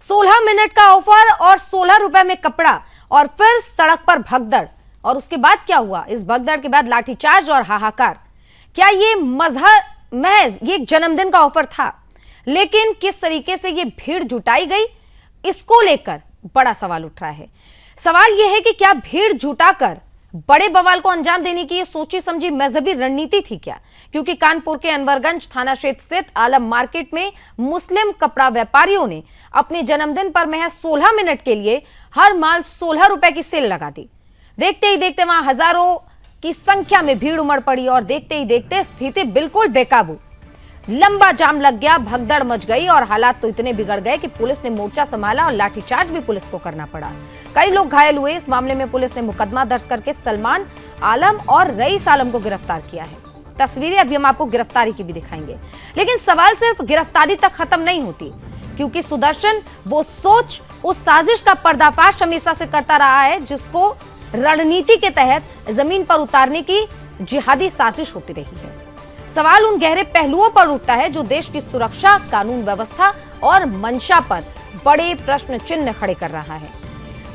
16 minute का offer और 16 रुपए में कपड़ा और फिर सड़क पर भगदड़। और उसके बाद क्या हुआ? इस भगदड़ के बाद लाठीचार्ज और हाहाकार। क्या ये महज ये एक जन्मदिन का ऑफर था? लेकिन किस तरीके से ये भीड़ जुटाई गई, इसको लेकर बड़ा सवाल उठ रहा है। सवाल यह है कि क्या भीड़ जुटाकर बड़े बवाल को अंजाम देने की ये सोची समझी मजहबी रणनीति थी क्या? क्योंकि कानपुर के अनवरगंज थाना क्षेत्र स्थित आलम मार्केट में मुस्लिम कपड़ा व्यापारियों ने अपने जन्मदिन पर महज 16 मिनट के लिए हर माल 16 रुपए की सेल लगा दी। देखते ही देखते वहां हजारों की संख्या में भीड़ उमड़ पड़ी और देखते ही देखते स्थिति बिल्कुल बेकाबू। लंबा जाम लग गया, भगदड़ मच गई और हालात तो इतने बिगड़ गए कि पुलिस ने मोर्चा संभाला और लाठीचार्ज भी पुलिस को करना पड़ा। कई लोग घायल हुए। इस मामले में पुलिस ने मुकदमा दर्ज करके सलमान आलम और रईस आलम को गिरफ्तार किया है। तस्वीरें अभी हम आपको गिरफ्तारी की भी दिखाएंगे। लेकिन सवाल सिर्फ गिरफ्तारी तक खत्म नहीं होती, क्योंकि सुदर्शन वो सोच, उस साजिश का पर्दाफाश हमेशा से करता रहा है जिसको रणनीति के तहत जमीन पर उतारने की जिहादी साजिश होती रही है। सवाल उन गहरे पहलुओं पर उठता है जो देश की सुरक्षा, कानून व्यवस्था और मंशा पर बड़े प्रश्न चिन्ह खड़े कर रहा है।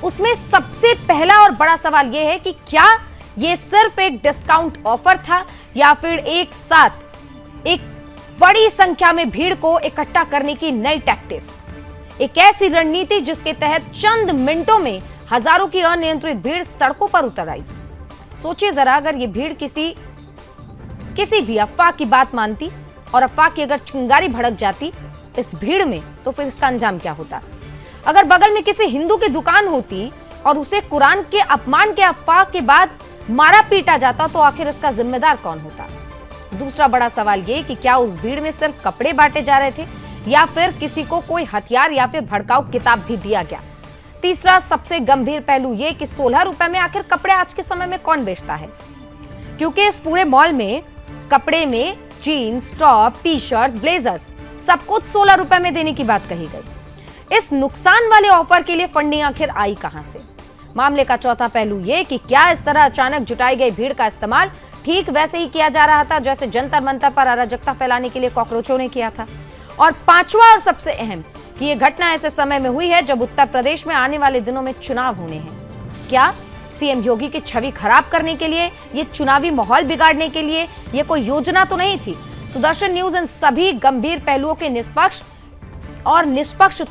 उसमें सबसे पहला और बड़ा सवाल यह है कि क्या यह सिर्फ एक डिस्काउंट ऑफर था या फिर एक साथ एक बड़ी संख्या में भीड़ को इकट्ठा करने की नई टैक्टिक्स, एक ऐसी रणनीति जिसके तहत चंद मिनटों में हजारों की अनियंत्रित भीड़ सड़कों पर उतर आई। सोचिए जरा, अगर ये भीड़ किसी भी अफवाह की बात मानती और अफवाह की अगर चिंगारी भड़क जाती इस भीड़ में, तो फिर इसका अंजाम क्या होता? अगर बगल में किसी हिंदू की दुकान होती और उसे कुरान के अपमान के अफवाह के बाद मारा पीटा जाता, तो आखिर इसका जिम्मेदार कौन होता? दूसरा बड़ा सवाल ये कि क्या उस भीड़ में सिर्फ कपड़े बांटे जा रहे थे या फिर किसी को कोई हथियार या फिर भड़काऊ किताब भी दिया गया? तीसरा सबसे गंभीर पहलू ये कि 16 रुपए में आखिर कपड़े आज के समय में कौन बेचता है? क्योंकि इस पूरे मॉल में कपड़े में jeans, top, T shirts, blazers सब कुछ 16 रुपए में देने की बात कही गई। इस नुकसान वाले ऑफर के लिए फंडिंग आखिर आई कहां से? मामले का चौथा पहलू यह कि क्या इस तरह अचानक जुटाई गई भीड़ का इस्तेमाल ठीक वैसे ही किया जा रहा था जैसे जंतर मंतर पर अराजकता फैलाने के लिए कॉकरोचों ने किया था? और पांचवा और सबसे अहम कि यह घटना ऐसे समय में हुई है जब उत्तर प्रदेश में आने वाले दिनों में चुनाव होने हैं। क्या सीएम योगी की छवि खराब करने के लिए, ये चुनावी माहौल बिगाड़ने के लिए ये कोई योजना तो नहीं थी? सुदर्शन न्यूज इन सभी गंभीर पहलुओं के निष्पक्ष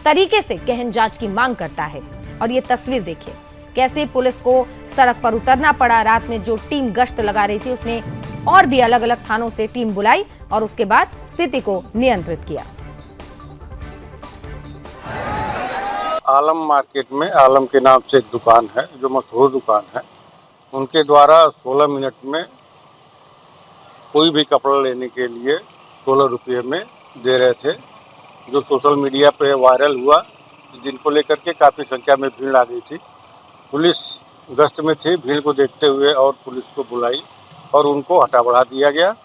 तरीके से गहन जांच की मांग करता है। और ये तस्वीर देखिए, कैसे पुलिस को सड़क पर उतरना पड़ा। रात में जो टीम गश्त लगा रही थी उसने और भी अलग अलग थानों से टीम बुलाई और उसके बाद स्थिति को नियंत्रित किया। आलम मार्केट में आलम के नाम से एक दुकान है जो मशहूर दुकान है। उनके द्वारा 16 मिनट में कोई भी कपड़ा लेने के लिए 16 रुपये में दे रहे थे, जो सोशल मीडिया पे वायरल हुआ, जिनको लेकर के काफ़ी संख्या में भीड़ आ गई थी। पुलिस गश्त में थी, भीड़ को देखते हुए और पुलिस को बुलाई और उनको हटा बढ़ा दिया गया।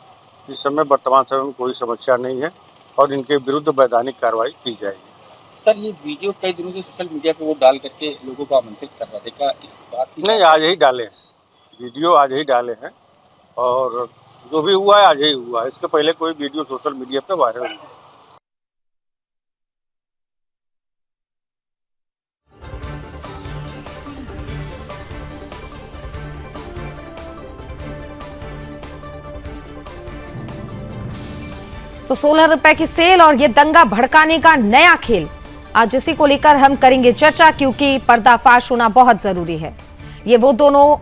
इस समय वर्तमान समय में कोई समस्या नहीं है और इनके विरुद्ध वैधानिक कार्रवाई की जाएगी। सर, ये वीडियो कई दिनों से सोशल मीडिया पे वो डाल करके लोगों को आमंत्रित कर रहा था, क्या इस बात की? नहीं, आज ही डाले हैं वीडियो, आज ही डाले हैं और जो भी हुआ है आज ही हुआ है। इसके पहले कोई वीडियो सोशल मीडिया पे वायरल नहीं। तो 16 रुपए की सेल और ये दंगा भड़काने का नया खेल, आज इसी को लेकर हम करेंगे चर्चा, क्योंकि पर्दाफाश होना बहुत जरूरी है। ये वो दोनों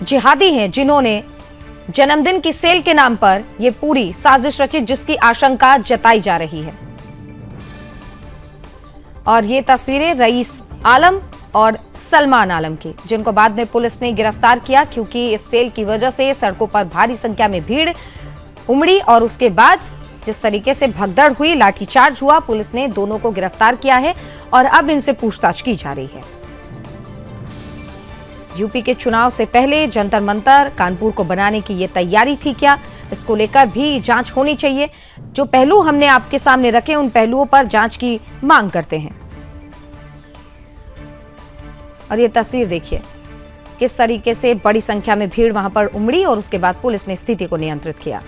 जिहादी हैं जिन्होंने जन्मदिन की सेल के नाम पर ये पूरी साजिश रची, जिसकी आशंका जताई जा रही है। और ये तस्वीरें रईस आलम और सलमान आलम की, जिनको बाद में पुलिस ने गिरफ्तार किया, क्योंकि इस सेल की वजह से सड़कों पर भारी संख्या में भीड़ उमड़ी और उसके बाद जिस तरीके से भगदड़ हुई, लाठीचार्ज हुआ, पुलिस ने दोनों को गिरफ्तार किया है और अब इनसे पूछताछ की जा रही है। यूपी के चुनाव से पहले जंतर मंतर कानपुर को बनाने की ये तैयारी थी क्या? इसको लेकर भी जांच होनी चाहिए। जो पहलू हमने आपके सामने रखे उन पहलुओं पर जांच की मांग करते हैं। और ये तस्वीर देखिए, किस तरीके से बड़ी संख्या में भीड़ वहां पर उमड़ी और उसके बाद पुलिस ने स्थिति को नियंत्रित किया।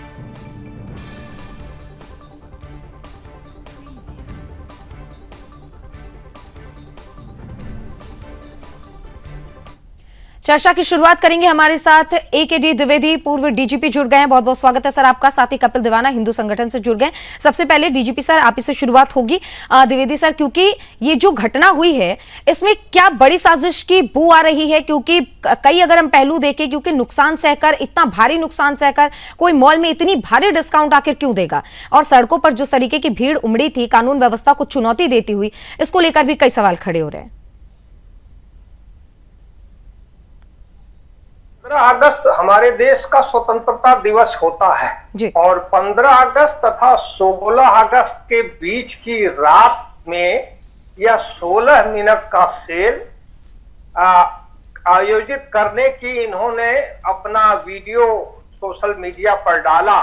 चर्चा की शुरुआत करेंगे। हमारे साथ AKD द्विवेदी पूर्व डीजीपी जुड़ गए हैं। बहुत बहुत स्वागत है सर आपका। साथ ही कपिल दीवाना हिंदू संगठन से जुड़ गए। सबसे पहले डीजीपी सर आप ही से शुरुआत होगी। द्विवेदी सर, क्योंकि ये जो घटना हुई है इसमें क्या बड़ी साजिश की बू आ रही है? क्योंकि कई अगर हम पहलू देखें, क्योंकि नुकसान सहकर, इतना भारी नुकसान सहकर कोई मॉल में इतनी भारी डिस्काउंट आखिर क्यों देगा? और सड़कों पर जिस तरीके की भीड़ उमड़ी थी कानून व्यवस्था को चुनौती देती हुई, इसको लेकर भी कई सवाल खड़े हो रहे हैं। 15 अगस्त हमारे देश का स्वतंत्रता दिवस होता है जी। और 15 अगस्त तथा 16 अगस्त के बीच की रात में यह 16 मिनट का सेल आयोजित करने की इन्होंने अपना वीडियो सोशल मीडिया पर डाला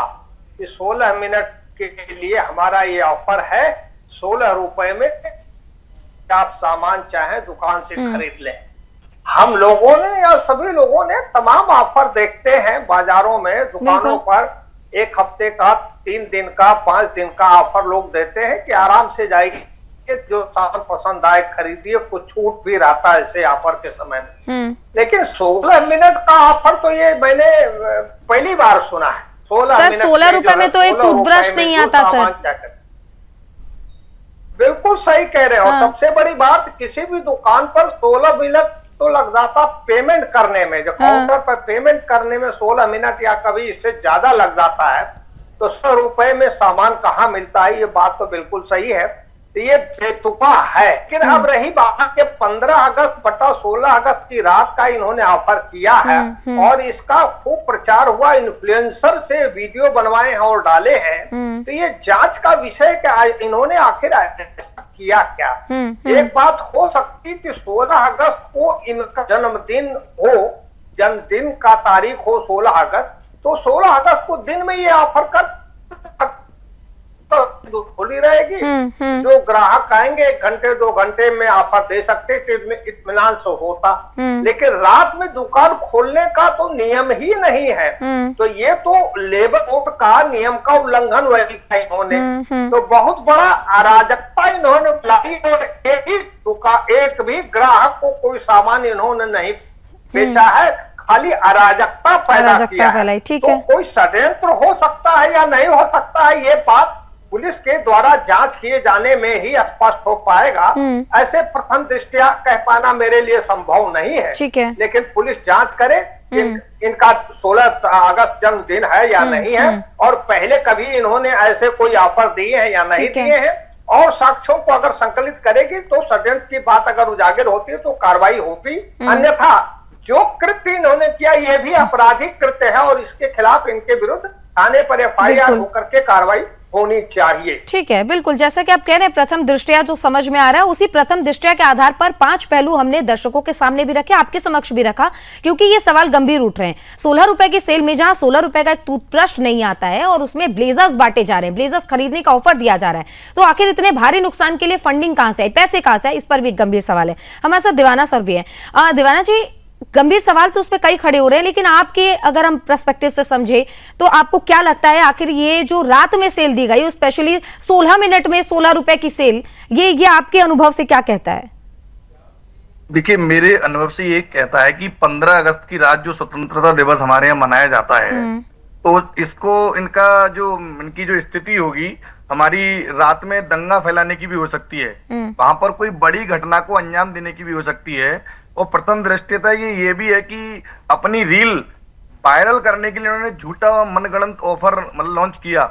कि 16 मिनट के लिए हमारा ये ऑफर है, 16 रुपए में आप सामान चाहे दुकान से खरीद लें। हम लोगों ने या सभी लोगों ने तमाम ऑफर देखते हैं बाजारों में, दुकानों पर 1 हफ्ते का, 3 दिन का, 5 दिन का ऑफर लोग देते हैं कि आराम से जाएगी, जो सामान पसंद आए खरीदिए, कुछ छूट भी रहता है ऐसे ऑफर के समय में। लेकिन 16 मिनट का ऑफर तो ये मैंने पहली बार सुना है। 16 रुपए में तो एक टूथब्रश नहीं आता सर। बिल्कुल सही कह रहे हो। सबसे बड़ी बात, किसी भी दुकान पर 16 मिनट तो लग जाता पेमेंट करने में, जो काउंटर पर पेमेंट करने में 16 मिनट या कभी इससे ज्यादा लग जाता है, तो 100 रुपए में सामान कहाँ मिलता है? ये बात तो बिल्कुल सही है, तो ये बेतुका है। लेकिन अब रही बात के 15 अगस्त बटा 16 अगस्त की रात का इन्होंने ऑफर किया है और इसका खूब प्रचार हुआ, इन्फ्लुएंसर से वीडियो बनवाए हैं और डाले हैं। तो ये जांच का विषय क्या, इन्होंने आखिर ऐसा किया क्या? एक बात हो सकती कि 16 अगस्त को इनका जन्मदिन हो, जन्मदिन का तारीख हो 16 अगस्त, तो 16 अगस्त को दिन में ये ऑफर कर खुली रहेगी। जो ग्राहक आएंगे 1 घंटे 2 घंटे में ऑफर दे सकते थे, इत्मीनान से होता। लेकिन रात में दुकान खोलने का तो नियम ही नहीं है, तो ये तो लेबर कोड का नियम का उल्लंघन हुआ इन्होंने। तो बहुत बड़ा अराजकता इन्होंने लाई और एक भी ग्राहक को कोई सामान इन्होंने नहीं बेचा है, खाली अराजकता पैदा किया है। तो कोई षड्यंत्र हो सकता है या नहीं हो सकता है, ये बात पुलिस के द्वारा जांच किए जाने में ही स्पष्ट हो पाएगा। ऐसे प्रथम दृष्टया कह पाना मेरे लिए संभव नहीं है, लेकिन पुलिस जांच करे इनका 16 अगस्त जन्मदिन है या नहीं है, और पहले कभी इन्होंने ऐसे कोई ऑफर दिए हैं या नहीं दिए हैं, और साक्ष्यों को अगर संकलित करेगी तो षड्यंत्र की बात अगर उजागर होती है तो कार्रवाई होगी। अन्यथा जो कृत्य इन्होंने किया ये भी आपराधिक कृत्य है और इसके खिलाफ इनके विरुद्ध थाने पर FIR होकर के कार्रवाई होनी चाहिए। ठीक है, बिल्कुल जैसा कि आप कह रहे हैं, प्रथम दृष्टया जो समझ में आ रहा है, उसी प्रथम दृष्टया के आधार पर 5 पहलू हमने दर्शकों के सामने भी रखे, आपके समक्ष भी रखा, क्योंकि ये सवाल गंभीर उठ रहे हैं। 16 रुपए की सेल में जहां 16 रुपए का एक टूथब्रश नहीं आता है और उसमें ब्लेजर्स बांटे जा रहे हैं, ब्लेजर्स खरीदने का ऑफर दिया जा रहा है, तो आखिर इतने भारी नुकसान के लिए फंडिंग कहां से आई, पैसे कहां से आए? इस पर भी एक गंभीर सवाल है। हमारे साथ दीवाना सर भी है। दीवाना जी, गंभीर सवाल तो उस पर कई खड़े हो रहे हैं, लेकिन आपके अगर हम पर्सपेक्टिव से समझे तो आपको क्या लगता है, आखिर ये जो रात में सेल दी गई, स्पेशली 16 मिनट में 16 रुपए की सेल, ये आपके अनुभव से क्या कहता है? देखिए, मेरे अनुभव से ये कहता है कि 15 अगस्त की रात जो स्वतंत्रता दिवस हमारे यहाँ मनाया जाता है, तो इसको इनकी जो स्थिति होगी, हमारी रात में दंगा फैलाने की भी हो सकती है, वहां पर कोई बड़ी घटना को अंजाम देने की भी हो सकती है। और प्रथम दृष्टया ये भी है कि अपनी रील वायरल करने के लिए उन्होंने झूठा मनगढ़ंत ऑफर लॉन्च किया,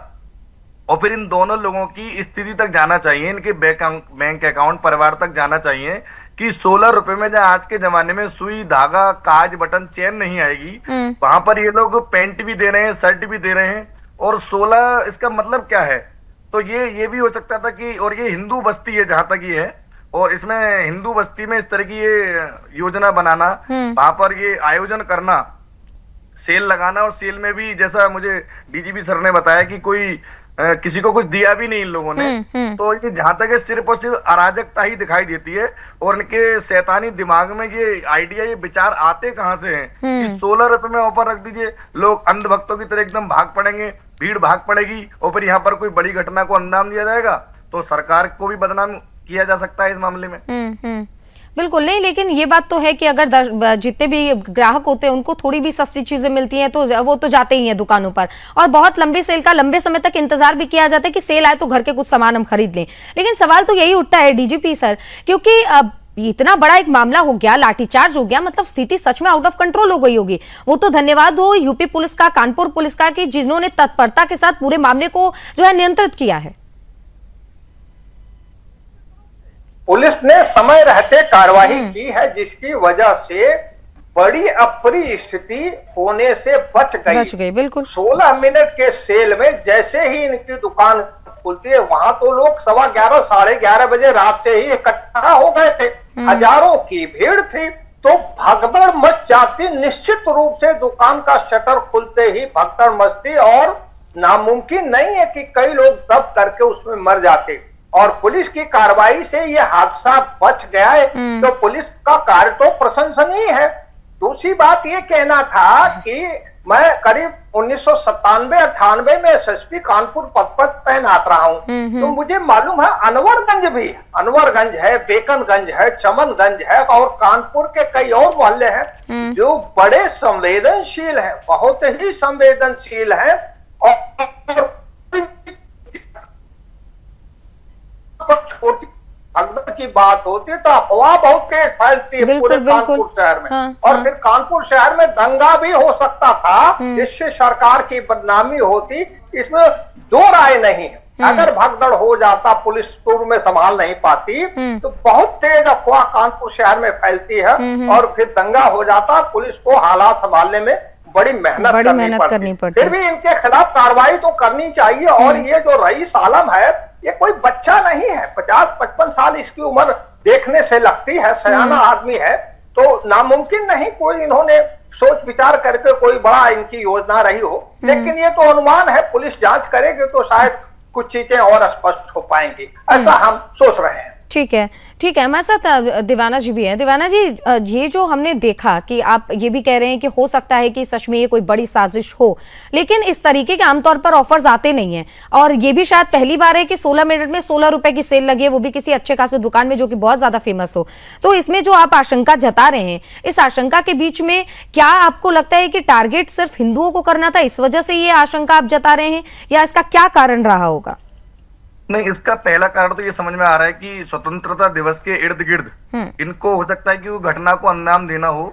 और फिर इन दोनों लोगों की स्थिति तक जाना चाहिए, इनके बैंक अकाउंट परिवार तक जाना चाहिए कि 16 रुपए में जहाँ आज के जमाने में सुई धागा काज बटन चेन नहीं आएगी, वहां पर ये लोग पैंट भी दे रहे हैं, शर्ट भी दे रहे हैं, और 16 इसका मतलब क्या है? तो ये भी हो सकता था कि, और ये हिंदू बस्ती है जहां तक ये है, और इसमें हिंदू बस्ती में इस तरह की ये योजना बनाना, वहां पर ये आयोजन करना, सेल लगाना, और सेल में भी जैसा मुझे डीजीपी सर ने बताया कि कोई किसी को कुछ दिया भी नहीं इन लोगों ने, तो ये जहां तक सिर्फ और सिर्फ अराजकता ही दिखाई देती है। और इनके शैतानी दिमाग में ये आइडिया, ये विचार आते कहां से हैं कि 16 रुपए में ऑफर रख दीजिए, लोग अंधभक्तों की तरह एकदम भाग पड़ेंगे, भीड़ भाग पड़ेगी, और फिर यहाँ पर कोई बड़ी घटना को अंजाम दिया जाएगा, तो सरकार को भी बदनाम किया जा सकता है इस मामले में। बिल्कुल नहीं, लेकिन ये बात तो है कि अगर जितने भी ग्राहक होते हैं उनको थोड़ी भी सस्ती चीजें मिलती हैं तो वो तो जाते ही हैं दुकानों पर, और बहुत लंबी सेल का लंबे समय तक इंतजार भी किया जाता है कि सेल आए तो घर के कुछ सामान हम खरीद लें। लेकिन सवाल तो यही उठता है डीजीपी सर, क्योंकि इतना बड़ा एक मामला हो गया, लाठीचार्ज हो गया, मतलब स्थिति सच में आउट ऑफ कंट्रोल हो गई होगी। वो तो धन्यवाद हो यूपी पुलिस का, कानपुर पुलिस का, कि जिन्होंने तत्परता के साथ पूरे मामले को जो है नियंत्रित किया है। पुलिस ने समय रहते कार्रवाई की है, जिसकी वजह से बड़ी अप्रिय स्थिति होने से बच गई। बिल्कुल 16 मिनट के सेल में जैसे ही इनकी दुकान खुलती है, वहां तो लोग 11:15 साढ़े 11 बजे रात से ही इकट्ठा हो गए थे, हजारों की भीड़ थी, तो भगदड़ मच जाती। निश्चित रूप से दुकान का शटर खुलते ही भगदड़ मचती, और नामुमकिन नहीं है कि कई लोग दब करके उसमें मर जाते। और पुलिस की कार्रवाई से ये हादसा बच गया है, तो पुलिस का कार्य तो प्रशंसनीय है। दूसरी बात ये कहना था कि मैं करीब 1997-98 में एसएसपी कानपुर पद पर तैनात रहा हूं, तो मुझे मालूम है अनवरगंज भी, अनवरगंज है, बेकनगंज है, चमनगंज है, और कानपुर के कई और मोहल्ले हैं जो बड़े संवेदनशील हैं, बहुत ही संवेदनशील हैं। और छोटी भगदड़ की बात होती है तो अफवाह बहुत तेज फैलती है पूरे कानपुर शहर में। और फिर कानपुर शहर में दंगा भी हो सकता था, जिससे सरकार की बदनामी होती, इसमें दो राय नहीं है। अगर भगदड़ हो जाता, पुलिस पूर्व में संभाल नहीं पाती, तो बहुत तेज अफवाह कानपुर शहर में फैलती है, और फिर दंगा हो जाता, पुलिस को हालात संभालने में बड़ी मेहनत करनी पड़ती। फिर भी इनके खिलाफ कार्रवाई तो करनी चाहिए। और ये जो रईस आलम है, ये कोई बच्चा नहीं है, 50-55 साल इसकी उम्र देखने से लगती है, सयाना आदमी है, तो नामुमकिन नहीं कोई इन्होंने सोच विचार करके कोई बड़ा इनकी योजना रही हो। लेकिन ये तो अनुमान है, पुलिस जांच करेगी तो शायद कुछ चीजें और स्पष्ट हो पाएंगी, ऐसा हम सोच रहे हैं। ठीक है, ठीक है। हमारे साथ दीवाना जी भी है। दीवाना जी, ये जो हमने देखा कि आप ये भी कह रहे हैं कि हो सकता है कि सच में ये कोई बड़ी साजिश हो, लेकिन इस तरीके के आमतौर पर ऑफर्स आते नहीं हैं, और ये भी शायद पहली बार है कि 16 मिनट में 16 रुपए की सेल लगी है, वो भी किसी अच्छे खासे दुकान में जो कि बहुत ज्यादा फेमस हो। तो इसमें जो आप आशंका जता रहे हैं, इस आशंका के बीच में क्या आपको लगता है कि टारगेट सिर्फ हिंदुओं को करना था, इस वजह से ये आशंका आप जता रहे हैं, या इसका क्या कारण रहा होगा? नहीं, इसका पहला कारण तो ये समझ में आ रहा है कि स्वतंत्रता दिवस के इर्द गिर्द इनको हो सकता है कि वो घटना को अंजाम देना हो।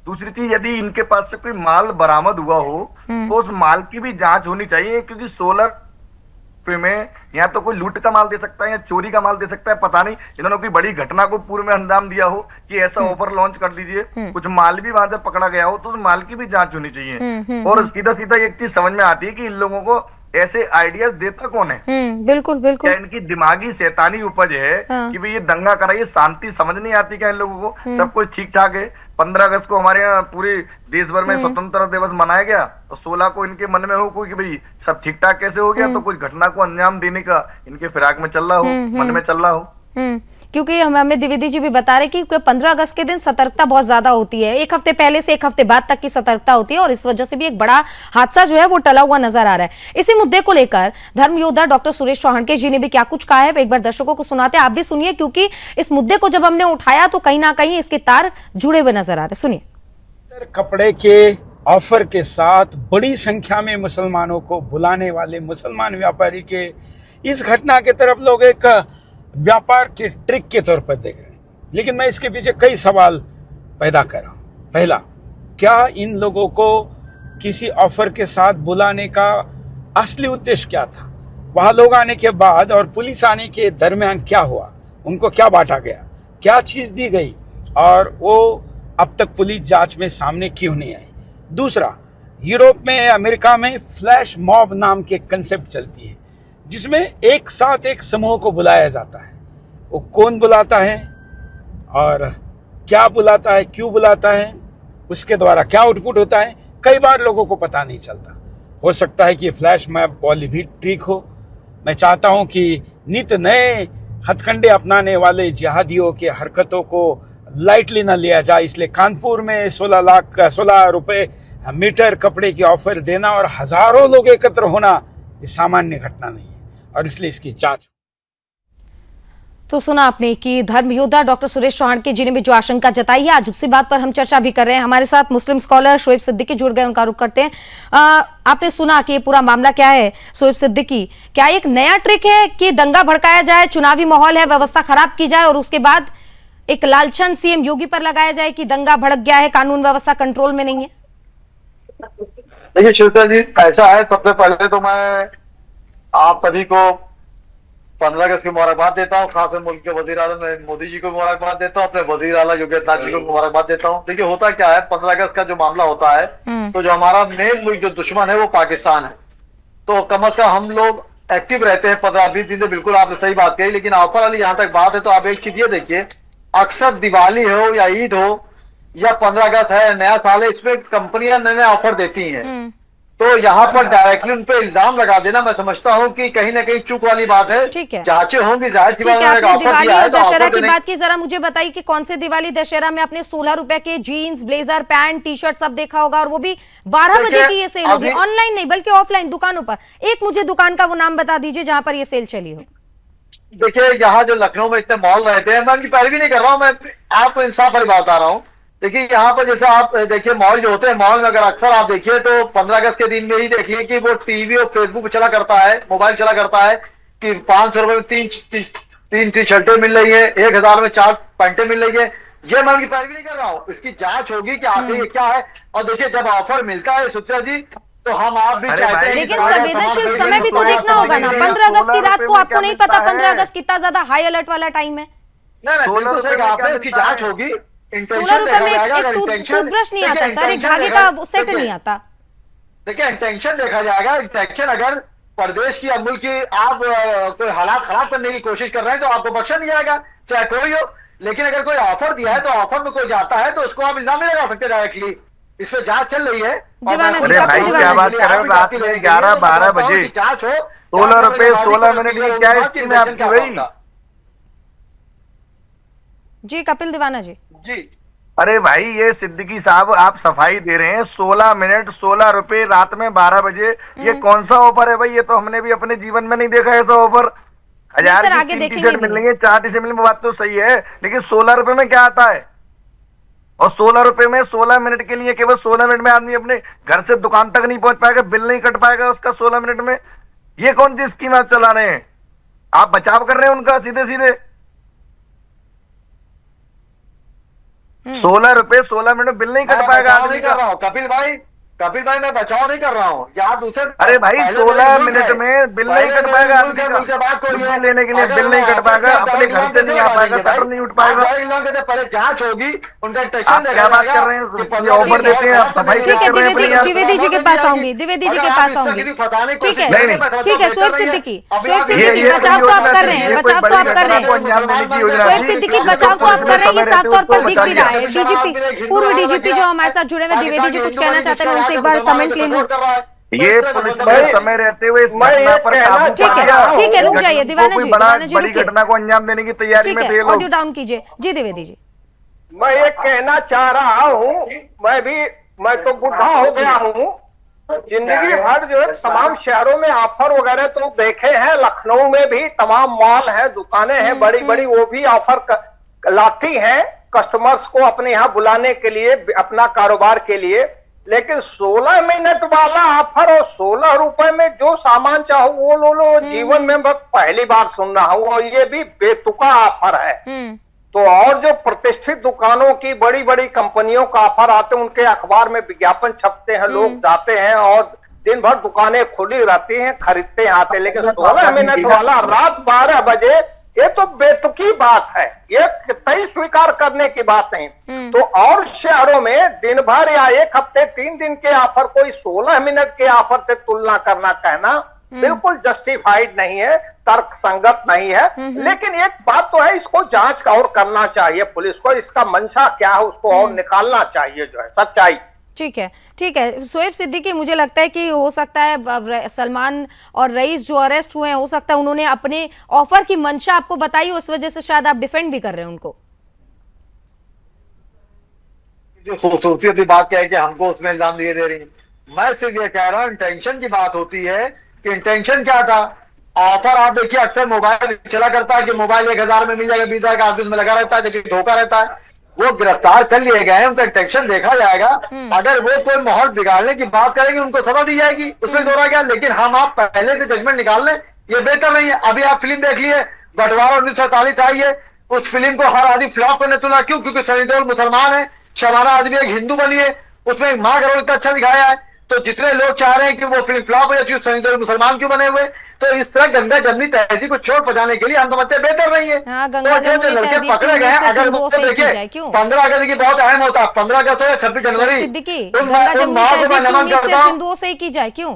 दूसरी चीज, यदि इनके पास से कोई माल बरामद हुआ हो तो उस माल की भी जांच होनी चाहिए, क्योंकि 16 रुपए में या तो कोई लूट का माल दे सकता है या चोरी का माल दे सकता है। पता नहीं इन्होंने कोई बड़ी घटना को पूर्व में अंजाम दिया हो कि ऐसा ऑफर लॉन्च कर दीजिए, कुछ माल भी वहां से पकड़ा गया हो, तो उस माल की भी जांच होनी चाहिए। और सीधा सीधा एक चीज समझ में आती है कि इन लोगों को ऐसे आइडियाज देता कौन है? बिल्कुल बिल्कुल। क्या इनकी दिमागी शैतानी उपज है कि भाई ये दंगा कराइए, शांति समझ नहीं आती क्या इन लोगों को? सब कुछ ठीक ठाक है। 15 अगस्त को हमारे यहाँ पूरे देश भर में स्वतंत्रता दिवस मनाया गया, तो 16 को इनके मन में हो कोई कि भाई सब ठीक ठाक कैसे हो गया, तो कुछ घटना को अंजाम देने का इनके फिराक में चल रहा हो, मन में चल रहा हो। क्योंकि हमें द्विवेदी जी भी बता रहे कि 15 अगस्त के दिन सतर्कता बहुत ज्यादा होती है, एक हफ्ते पहले से एक हफ्ते बाद तक की सतर्कता होती है, और इस वजह से भी एक बड़ा हादसा जो है वो टला हुआ नजर आ रहा है। इसी मुद्दे को लेकर धर्म योद्धा डॉक्टर सुरेश चौहान जी ने भी क्या कुछ कहा है, एक बार दर्शकों को सुनाते हैं, आप भी सुनिए, क्योंकि इस मुद्दे को जब हमने उठाया तो कहीं ना कहीं इसके तार जुड़े हुए नजर आ रहे। सुनिए। कपड़े के ऑफर के साथ बड़ी संख्या में मुसलमानों को बुलाने वाले मुसलमान व्यापारी के इस घटना की तरफ लोग एक व्यापार के ट्रिक के तौर पर देख रहे हैं, लेकिन मैं इसके पीछे कई सवाल पैदा कर रहा हूं। पहला, क्या इन लोगों को किसी ऑफर के साथ बुलाने का असली उद्देश्य क्या था? वहां लोग आने के बाद और पुलिस आने के दरमियान क्या हुआ? उनको क्या बांटा गया, क्या चीज दी गई, और वो अब तक पुलिस जांच में सामने क्यों नहीं आई? दूसरा, यूरोप में, अमेरिका में फ्लैश मॉब नाम के कंसेप्ट चलती है, जिसमें एक साथ एक समूह को बुलाया जाता है। वो कौन बुलाता है और क्या बुलाता है, क्यों बुलाता है, उसके द्वारा क्या आउटपुट होता है, कई बार लोगों को पता नहीं चलता। हो सकता है कि फ्लैश मॉब वाली भी ट्रिक हो। मैं चाहता हूं कि नित नए हथकंडे अपनाने वाले जिहादियों की हरकतों को लाइटली न लिया जाए, इसलिए कानपुर में 16 रुपए मीटर कपड़े की ऑफर देना और हजारों लोग एकत्र होना ये सामान्य घटना नहीं है, और इसलिए इसकी जांच। तो सुना आपने कि धर्म योद्धा डॉक्टर सुरेश चौहान के जी ने भी जो आशंका जताई है, आज उसी बात पर हम चर्चा भी कर रहे हैं। हमारे साथ मुस्लिम स्कॉलर शोएब सिद्दीकी जुड़ गए, उनका रुख करते हैं। आपने सुना कि ये पूरा मामला क्या है शोएब सिद्दीकी, क्या एक नया ट्रिक है कि दंगा भड़काया जाए, चुनावी माहौल है, व्यवस्था खराब की जाए और उसके बाद एक लालछन सीएम योगी पर लगाया जाए कि दंगा भड़क गया है, कानून व्यवस्था कंट्रोल में नहीं है? देखिए श्वेता जी, ऐसा है, सबसे पहले तो मैं आप सभी को 15 अगस्त की मुबारकबाद देता हूँ। खास मुल्क के वजीर आज़म मोदी जी को मुबारकबाद देता हूँ, अपने वजीर आला योगी आदित्यनाथ जी को मुबारकबाद देता हूँ। देखिए होता क्या है, 15 अगस्त का जो मामला होता है तो जो हमारा मेन मुल्क जो दुश्मन है वो पाकिस्तान है, तो कम से कम हम लोग एक्टिव रहते हैं 15-20 दिन से। बिल्कुल आपने सही बात कही, लेकिन ऑफर वाली जहां तक बात है तो आप एक चीज ये देखिए, अक्सर दिवाली हो या ईद हो या 15 अगस्त है, नया साल है, इसमें कंपनियां नए नए ऑफर देती हैं, तो यहाँ पर डायरेक्टली उन पे इल्जाम लगा देना मैं समझता हूँ कि कहीं ना कहीं चूक वाली बात है। ठीक है, जांचें होंगी, जाहिर सी बात है। आपने दिवाली और दशहरा की बात की, जरा मुझे बताइए कि कौन से दिवाली दशहरा में आपने 16 रुपए के jeans, blazer, pant, T shirt सब देखा होगा, और वो भी 12 बजे की ये सेल होगी, ऑनलाइन नहीं बल्कि ऑफलाइन दुकानों पर। एक मुझे दुकान का वो नाम बता दीजिए जहां पर ये सेल चली हो। देखिए यहाँ जो लखनऊ में इतने मॉल रहते हैं, मैं उनकी पैरवी नहीं कर रहा हूँ, मैं आपको इंसाफ वाली बात बता रहा हूँ। देखिए यहाँ पर जैसे आप देखिए मॉल जो होते हैं, मॉल में अगर अक्सर आप देखिए तो 15 अगस्त के दिन में ही देखिए कि वो टीवी और फेसबुक पे चला करता है, मोबाइल चला करता है कि 500 रुपए में तीन टी शर्टें मिल रही है, 1000 में 4 पैंटें मिल रही है। ये मैं उनकी पैरवी नहीं कर रहा हूँ, इसकी जांच होगी कि आखिर ये क्या है। और देखिए जब ऑफर मिलता है सुचित्रा जी, तो हम आप भी चाहते हैं, लेकिन संवेदनशील समय भी तो देखना होगा ना। 15 अगस्त की रात को आपको नहीं पता 15 अगस्त कितना ज्यादा हाई अलर्ट वाला टाइम है? नहीं, इसकी जांच होगी। 16 रुपए में एक टूथब्रश नहीं आता सर, एक धागे का सेट नहीं आता। देखिए इंटेंशन देखा जाएगा, इंटेंशन अगर प्रदेश की अमूल की आप कोई हालात खराब करने की कोशिश कर रहे हैं तो आपको बख्शा नहीं जाएगा, चाहे कोई हो। लेकिन अगर कोई ऑफर दिया है तो ऑफर में कोई जाता है तो उसको आप इल्जाम नहीं लगा सकते डायरेक्टली। इस पर जांच चल रही है। अरे भाई क्या बात कर रहे हो, रात में 11-12 बजे जांच हो, 16 रुपए 16 मिनट की क्या स्कीम है आपकी भाई? जी कपिल दीवाना जी। जी अरे भाई ये सिद्दीकी साहब आप सफाई दे रहे हैं, 16 मिनट 16 रुपए रात में 12 बजे, ये कौन सा ऑफर है भाई? ये तो हमने भी अपने जीवन में नहीं देखा ऐसा ऑफर। 1000 की 3 टी शर्ट मिल रही है, 4 टी शर्ट मिलने में बात तो सही है, लेकिन 16 रुपए में क्या आता है? और 16 रुपए में 16 मिनट के लिए केवल 16 मिनट में आदमी अपने घर से दुकान तक नहीं पहुंच पाएगा, बिल नहीं कट पाएगा उसका 16 मिनट में। ये कौन सी स्कीम आप चला रहे हैं? आप बचाव कर रहे हैं उनका सीधे सीधे। 16 रुपए 16 मिनट बिल नहीं कट पाएगा आदमी का। कपिल भाई मैं बचाव नहीं कर रहा हूँ, या दूसरे अरे भाई 16 मिनट में बिल नहीं कट पाएगा आदमी का, लेने के लिए बिल नहीं कट पाएगा, अपने घर से नहीं आ पाएगा, शटर नहीं उठ पाएगा। पहले जांच होगी, उनका आप क्या बात कर रहे हैं? ऑफर देते हैं आप, सफाई ठीक है, द्विवेदी जी के पास आऊंगी, द्विवेदी जी के पास आऊंगी। ठीक है, ठीक है, शोएब सिद्दीकी बचाव तो आप कर रहे हैं, बचाव तो आप कर रहे हैं, शोएब सिद्दीकी बचाव तो आप कर रहे हैं, ये साफ तौर पर दिख भी रहा है। डीजीपी, पूर्व डीजीपी जो हमारे साथ जुड़े हुए द्विवेदी जी कुछ कहना चाहते हैं, एक बार कमेंट ले लो। ये पुलिस में समय रहते हुए इस घटना पर काबू ठीक है, रुक जाइए दीवाना जी, बड़ी घटना को अंजाम देने की तैयारी में थे लोग। ऑडियो डाउन कीजिए जी द्विवेदी जी। मैं ये कहना चाह रहा हूँ, मैं तो बुढ़ा हो गया हूँ, जिंदगी भर जो है तमाम शहरों में ऑफर वगैरह तो देखे हैं, लखनऊ में भी तमाम मॉल है, दुकानें हैं बड़ी बड़ी, वो भी ऑफर लाती हैं कस्टमर्स को अपने यहाँ बुलाने के लिए, अपना कारोबार के लिए। लेकिन 16 मिनट वाला ऑफर और 16 रुपए में जो सामान चाहो वो लो, जीवन में मैं पहली बार सुन रहा हूँ, और ये भी बेतुका ऑफर है। तो और जो प्रतिष्ठित दुकानों की बड़ी बड़ी कंपनियों का ऑफर आते हैं, उनके अखबार में विज्ञापन छपते हैं, लोग जाते हैं और दिन भर दुकानें खुली रहती हैं, खरीदते आते हैं। लेकिन 16 मिनट वाला रात 12 बजे, ये तो बेतुकी बात है, ये कतई स्वीकार करने की बात नहीं। तो और शहरों में दिन भर या एक हफ्ते 3 दिन के ऑफर कोई 16 मिनट के ऑफर से तुलना करना, कहना बिल्कुल जस्टिफाइड नहीं है, तर्क संगत नहीं है। लेकिन एक बात तो है, इसको जांच और करना चाहिए पुलिस को, इसका मंशा क्या है उसको और निकालना चाहिए, जो है सच्चाई। ठीक है, ठीक है शोएब सिद्दीकी, मुझे लगता है कि हो सकता है सलमान और रईस जो अरेस्ट हुए हैं, हो सकता है उन्होंने अपने ऑफर की मंशा आपको बताई, उस वजह से शायद आप डिफेंड भी कर रहे हैं उनको। जो खूबसूरती वाली बात क्या है कि हमको उसमें इल्जाम दिए दे रही है। मैं सिर्फ ये कह रहा हूँ, इंटेंशन की बात होती है कि इंटेंशन क्या था। ऑफर आप देखिए अक्सर मोबाइल चला करता है कि मोबाइल 1000 में मिल जाएगा, 20,000 का आदमी उसमें लगा रहता है, जबकि धोखा रहता है। वो गिरफ्तार कर लिए गए हैं, उनका इंटेंशन देखा जाएगा। अगर वो कोई माहौल बिगाड़ने की बात करेंगे उनको सजा दी जाएगी, उसमें दो रहा गया। लेकिन हम आप पहले से जजमेंट निकाल लें, ये बेहतर नहीं है। अभी आप फिल्म देख लिए, बंटवारा 1947 आई है, उस फिल्म को हर आदमी फ्लॉप करने तुला। क्यों? क्योंकि सनी देओल मुसलमान है, शबाना आदमी एक हिंदू बनी है, उसमें माँ का रोल इतना अच्छा दिखाया है। तो जितने लोग चाह रहे हैं कि वो फिल्म फ्लॉप हो जाए, सनी देओल मुसलमान क्यों बने हुए? तो इस तरह गंगा जमनी तहजीब को चोट पहुंचाने के लिए हम समझते बेहतर नहीं है। हाँ, गंगा तो जमुनी लड़के तहजीब पकड़े गए हैं, अगर वो देखिए क्यों? 15 अगस्त की बहुत अहम होता है, 15 अगस्त हो या 26 जनवरी, सिद्दीकी, गंगा जमुनी तहजीब की उम्मीद सिर्फ हिंदुओं से ही की जाए, क्यों?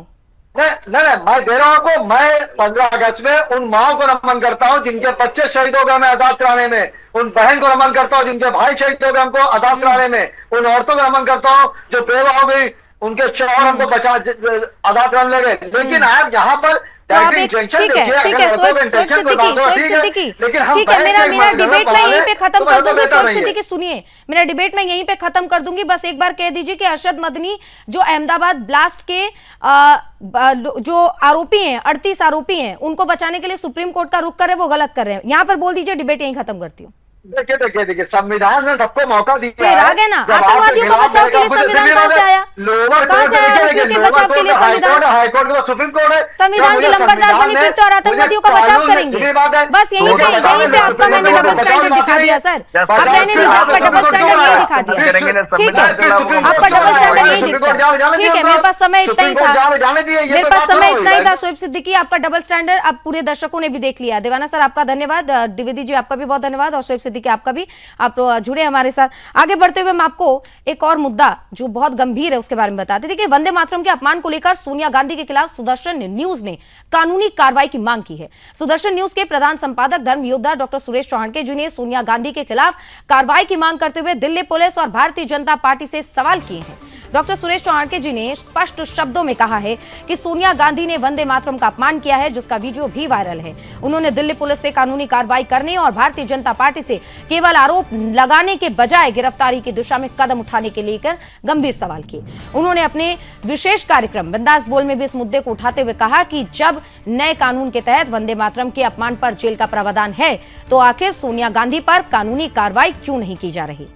नहीं, मैं दे रहा हूं आपको। मैं 15 अगस्त में उन माओ को नमन करता हूं जिनके बच्चे शहीद हो गए मैं आजाद कराने में, उन बहन को नमन करता हूं जिनके भाई शहीद हो गए हमको आजाद कराने में, उन औरतों को नमन करता हूं जो बेवा हो गई, उनके शौहर हमको बचा आजाद कराने लगे। लेकिन आप यहाँ पर तो आप एक ठीक है सोएब सिद्दीकी, ठीक है, मेरा डिबेट मैं यहीं पे खत्म कर दूंगी। सोएब सिद्दीकी सुनिए, मेरा डिबेट मैं यहीं पे खत्म कर दूंगी। बस एक बार कह दीजिए कि अरशद मदनी जो अहमदाबाद ब्लास्ट के जो आरोपी हैं, 38 आरोपी हैं, उनको बचाने के लिए सुप्रीम कोर्ट का रुख कर रहे हैं, वो गलत कर रहे हैं। यहाँ पर बोल दीजिए, डिबेट यहीं खत्म करती हूँ। देखिए संविधान ने सबको मौका दिया है। आ गए ना, आतंकवादियों का बचाव के लिए संविधान कहाँ से आया? कहाँ से आया आरोपियों के बचाव के लिए संविधान? हाईकोर्ट के बाद सुप्रीम कोर्ट है। संविधान की लंबरदार बनी फिरते और आतंकवादियों का बचाव करेंगे। बस यहीं पे आपका मैंने डबल स्टैंडर्ड दिखा दिया सर। आप रहने दीजिए, आपका डबल स्टैंडर्ड यही दिखा दिया। ठीक है, आपका डबल स्टैंडर्ड यही दिखता। ठीक है, मेरे पास समय इतना ही था, मेरे पास समय इतना ही था। सोएब सिद्दीकी, आपका डबल स्टैंडर्ड अब पूरे दर्शकों ने भी देख लिया। देवाना सर आपका धन्यवाद, द्विवेदी जी आपका भी बहुत धन्यवाद, और सोएब सिद्दीकी आपका भी, आप जुड़े हमारे साथ। आगे बढ़ते हुए मैं आपको एक और मुद्दा जो बहुत गंभीर है उसके बारे में बताते थे कि वंदे मातरम के अपमान को लेकर सोनिया गांधी के खिलाफ सुदर्शन न्यूज ने कानूनी कार्रवाई की मांग की है। सुदर्शन न्यूज के प्रधान संपादक धर्म योद्धा डॉक्टर सुरेश चौहान जी ने सोनिया गांधी के खिलाफ कार्रवाई की मांग करते हुए दिल्ली पुलिस और भारतीय जनता पार्टी से सवाल किए हैं। डॉक्टर सुरेश चौहान जी ने स्पष्ट शब्दों में कहा है कि सोनिया गांधी ने वंदे मातरम का अपमान किया है, जिसका वीडियो भी वायरल है। उन्होंने दिल्ली पुलिस से कानूनी कार्रवाई करने और भारतीय जनता पार्टी से केवल आरोप लगाने के बजाय गिरफ्तारी की दिशा में कदम उठाने के लेकर गंभीर सवाल किए। उन्होंने अपने विशेष कार्यक्रम बिंदास बोल में भी इस मुद्दे को उठाते हुए कहा कि जब नए कानून के तहत वंदे मातरम के अपमान पर जेल का प्रावधान है, तो आखिर सोनिया गांधी पर कानूनी कार्रवाई क्यों नहीं की जा रही?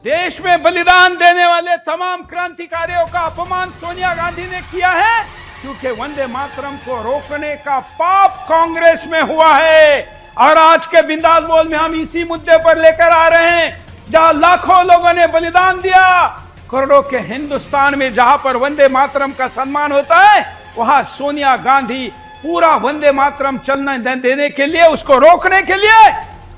देश में बलिदान देने वाले तमाम क्रांतिकारियों का अपमान सोनिया गांधी ने किया है, क्योंकि वंदे मातरम को रोकने का पाप कांग्रेस में हुआ है। और आज के बिंदास बोल में हम इसी मुद्दे पर लेकर आ रहे हैं, जहां लाखों लोगों ने बलिदान दिया, करोड़ों के हिंदुस्तान में जहां पर वंदे मातरम का सम्मान होता है, वहां सोनिया गांधी पूरा वंदे मातरम चलने देने के लिए, उसको रोकने के लिए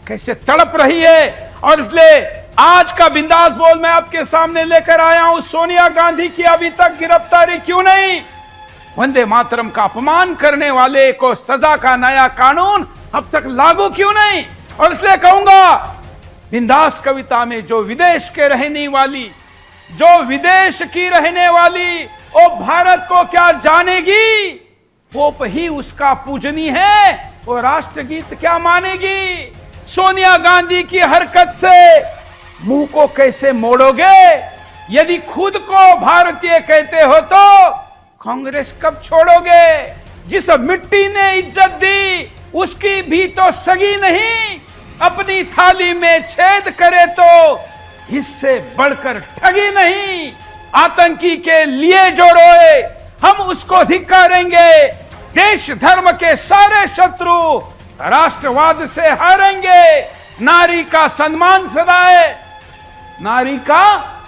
कैसे तड़प रही है। और इसलिए आज का बिंदास बोल मैं आपके सामने लेकर आया हूं, सोनिया गांधी की अभी तक गिरफ्तारी क्यों नहीं? वंदे मातरम का अपमान करने वाले को सजा का नया कानून अब तक लागू क्यों नहीं? और इसलिए कहूंगा, बिंदास कविता में जो विदेश की रहने वाली वो भारत को क्या जानेगी, पोप ही उसका पूजनी है, वो राष्ट्रगीत क्या मानेगी? सोनिया गांधी की हरकत से मुंह को कैसे मोड़ोगे? यदि खुद को भारतीय कहते हो तो कांग्रेस कब छोड़ोगे? जिस मिट्टी ने इज्जत दी उसकी भी तो सगी नहीं, अपनी थाली में छेद करे तो इससे बढ़कर ठगी नहीं। आतंकी के लिए जो रोए हम उसको धिक्कारेंगे, देश धर्म के सारे शत्रु राष्ट्रवाद से हारेंगे। नारी का सम्मान सदा है, नारी का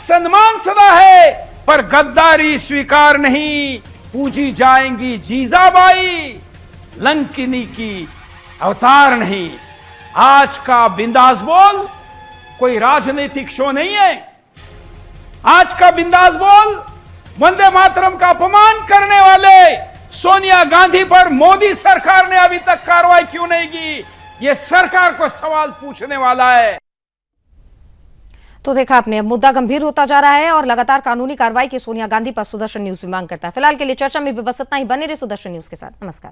सम्मान सदा है, पर गद्दारी स्वीकार नहीं। पूजी जाएंगी जीजाबाई, लंकिनी की अवतार नहीं। आज का बिंदास बोल कोई राजनीतिक शो नहीं है। आज का बिंदास बोल वंदे मातरम का अपमान करने वाले सोनिया गांधी पर मोदी सरकार ने अभी तक कार्रवाई क्यों नहीं की, यह सरकार को सवाल पूछने वाला है। तो देखा आपने, मुद्दा गंभीर होता जा रहा है और लगातार कानूनी कार्रवाई की सोनिया गांधी पर सुदर्शन न्यूज भी मांग करता है। फिलहाल के लिए चर्चा में भी बस इतना ही। बने रहे सुदर्शन न्यूज के साथ। नमस्कार।